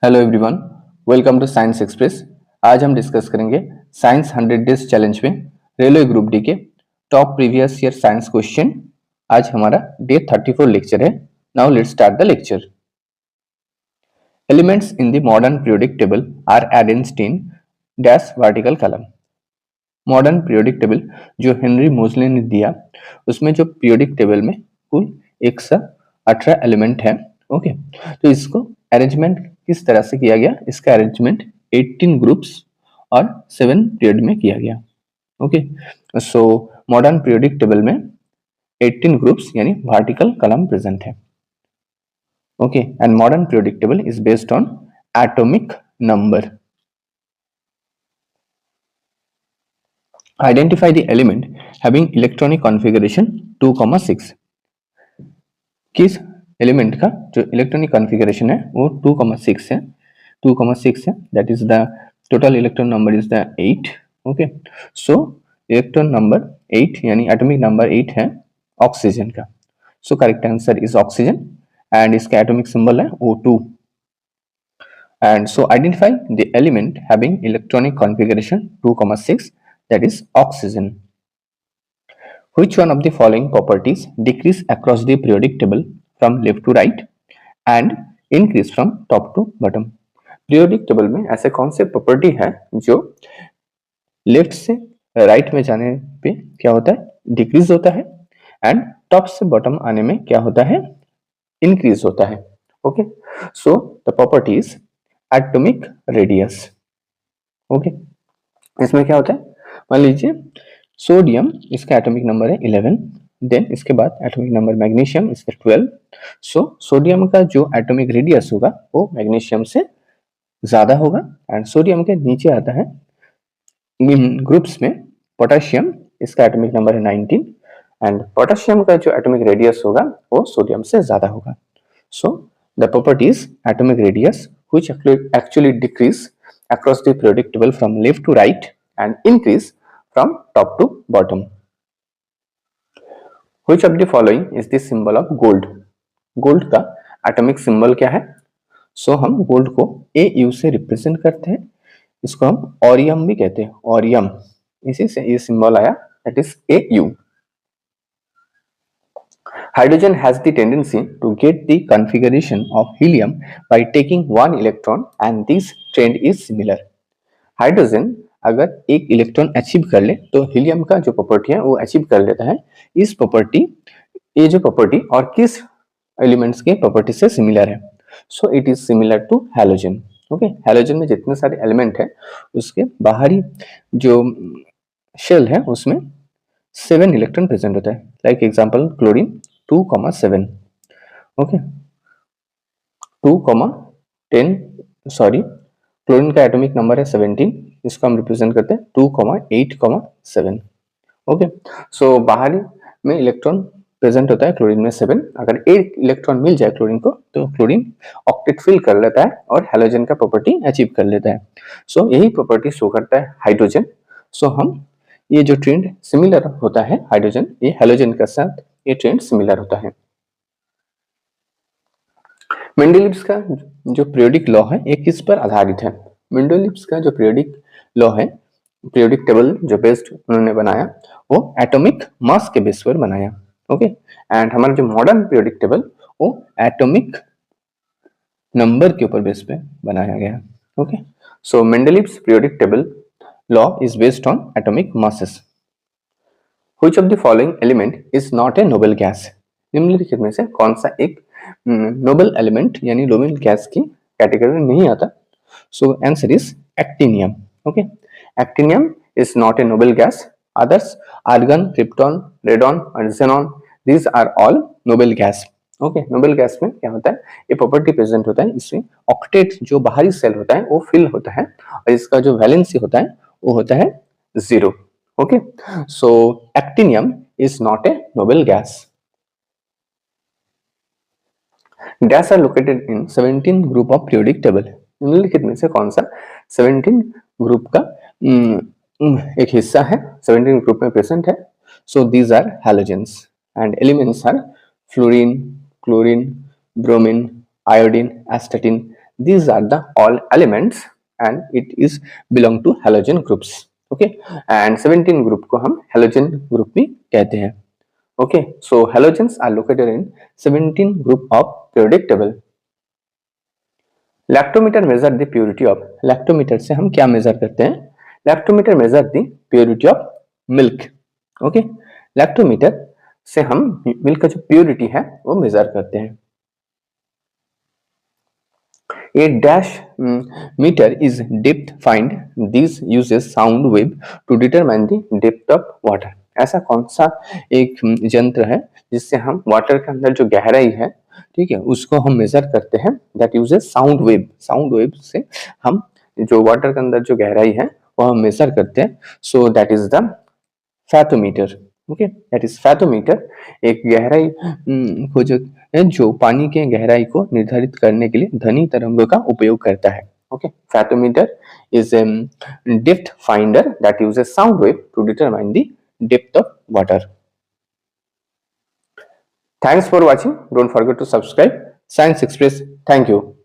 Hello everyone, welcome to Science Express. आज हम discuss करेंगे साइंस 100 डेज चैलेंज में रेलवे ग्रुप डी के top previous year science question. आज हमारा डे 34 लेक्चर है। Now let's start the lecture. Elements in the modern periodic table are arranged in dash vertical column. Modern periodic table जो Henry Moseley ने दिया, उसमें जो periodic table में कुल 118 एलिमेंट है। ओके, तो इसको अरेंजमेंट किस तरह से किया गया? इसका अरेंजमेंट 18 ग्रुप्स और 7 पीरियड में किया गया। Okay, so modern periodic table में 18 ग्रुप्स यानी वर्टिकल कॉलम प्रेजेंट है। Okay, and modern periodic table is based on atomic number. Identify the element having electronic configuration 2,6। किस एलिमेंट का जो इलेक्ट्रॉनिक कॉन्फ़िगरेशन है वो 2,6 है। 2,6 है, that is the total electron number is the 8। Okay, so electron number 8 यानी atomic number 8 है oxygen का। So correct answer is oxygen and इसका एटॉमिक सिंबल है O2। And so identify the element having electronic configuration 2,6, that is oxygen. Which one of the following properties decrease across the periodic table from left to right and increase from top to bottom? periodic table में ऐसे कौन से property है जो left से right में जाने पे क्या होता है? डिक्रीज होता है, एंड टॉप से बॉटम आने में क्या होता है? इंक्रीज होता है। Okay, so the property is atomic radius. Okay, इसमें क्या होता है? मान लीजिए सोडियम, इसका एटॉमिक नंबर है 11, देन इसके बाद एटॉमिक नंबर मैग्नीशियम, इसका 12। सो सोडियम का जो एटॉमिक रेडियस होगा वो मैग्नीशियम से ज्यादा होगा, एंड सोडियम के नीचे आता है ग्रुप्स में पोटेशियम, इसका एटॉमिक नंबर है 19, एंड पोटेशियम का जो एटॉमिक रेडियस होगा वो सोडियम से ज्यादा होगा। So the property is atomic radius which actually decrease across the periodic table from left to right and increase from top to bottom. Which of the following is the symbol of gold? Gold का atomic symbol क्या है? सो हम gold को AU से represent करते हैं, इसको हम ऑरियम भी कहते हैं, ऑरियम, इसी से ये सिंबल आया, that is AU। Hydrogen has the tendency to get the configuration of helium by taking one electron and this trend is similar. Hydrogen अगर एक इलेक्ट्रॉन अचीव कर ले तो हीलियम का जो प्रॉपर्टी है वो अचीव कर लेता है। इस प्रॉपर्टी, ये जो प्रॉपर्टी और किस एलिमेंट्स के प्रॉपर्टी से सिमिलर है? So it is similar to halogen. Okay, halogen में जितने सारे एलिमेंट है उसके बाहरी जो शेल है उसमें 7 इलेक्ट्रॉन प्रेजेंट होता है। Like example chlorine 2,7। Okay, 2,10 sorry, chlorine का एटॉमिक नंबर है 17, इसको हम रिप्रेजेंट करते हैं 2,8,7। ओके, सो बाहरी में इलेक्ट्रॉन प्रेजेंट होता है क्लोरीन में 7। अगर एक इलेक्ट्रॉन मिल जाए क्लोरीन को तो क्लोरीन ऑक्टेट फिल कर लेता है और हैलोजन का प्रॉपर्टी अचीव कर लेता है। सो यही प्रॉपर्टी शो करता है हाइड्रोजन। सो हम ये जो ट्रेंड सिमिलर होता है हाइड्रोजन, ये हैलोजन के साथ ये ट्रेंड सिमिलर होता है। मेंडलीव्स का जो पीरियोडिक लॉ है ये किस पर आधारित है? मेंडलीव्स का जो पीरियोडिक लॉ है, पीरियोडिक टेबल जो बेस्ड उन्होंने बनाया वो एटॉमिक मास के बेस पर बनाया। ओके, एंड हमारा जो मॉडर्न पीरियोडिक टेबल वो एटॉमिक नंबर के ऊपर बेस पे बनाया गया। Okay, so Mendeleev's periodic table law is based on atomic masses. Which of the following element is not a noble gas? निम्नलिखित में से कौन सा एक नोबल एलिमेंट यानी नोबल गैस की कैटेगरी में नहीं आता? So answer is actinium. Okay, actinium is not a noble gas. Others argon, krypton, radon और xenon, these are all noble gas. Okay, noble gas में क्या होता है? ये प्रॉपर्टी प्रेजेंट होता है, इसमें ऑक्टेट जो बाहरी सेल होता है वो फिल होता है और इसका जो वैलेंसी होता है वो होता है 0। Okay, so actinium is not a noble gas. Gas are located in 17 group of periodic table. निम्नलिखित में से कौन सा 17 ग्रुप का एक हिस्सा है, 17 ग्रुप में प्रेजेंट है? So these are halogens and elements are fluorine, chlorine, bromine, iodine, astatine, these are the all elements and it is belong to halogen groups. Okay, and 17 group को हम halogen group भी कहते हैं. Okay, so halogens are located in 17 group of periodic table. Lactometer measure the purity of, lactometer से हम क्या major करते हैं? Lactometer measure the purity of milk. Okay, lactometer से हम मिल्क का जो प्योरिटी है वो मेजर करते हैं. A dash meter is depth find. This uses sound wave to determine the depth of water. ऐसा कौन सा एक यंत्र है जिससे हम वाटर के अंदर जो गहराई है, ठीक है, उसको हम मेजर करते हैं. That uses sound wave. Sound wave से हम जो वाटर के अंदर जो गहराई है वो हम मेजर करते हैं. So that is the fathometer. Okay, that is fathometer. एक गहराई खोजक है जो पानी के गहराई को निर्धारित करने के लिए ध्वनि तरंगों का उपयोग करता है. Okay, fathometer is a depth finder that uses sound wave to determine the depth of water. Thanks for watching. Don't forget to subscribe Science Express. Thank you.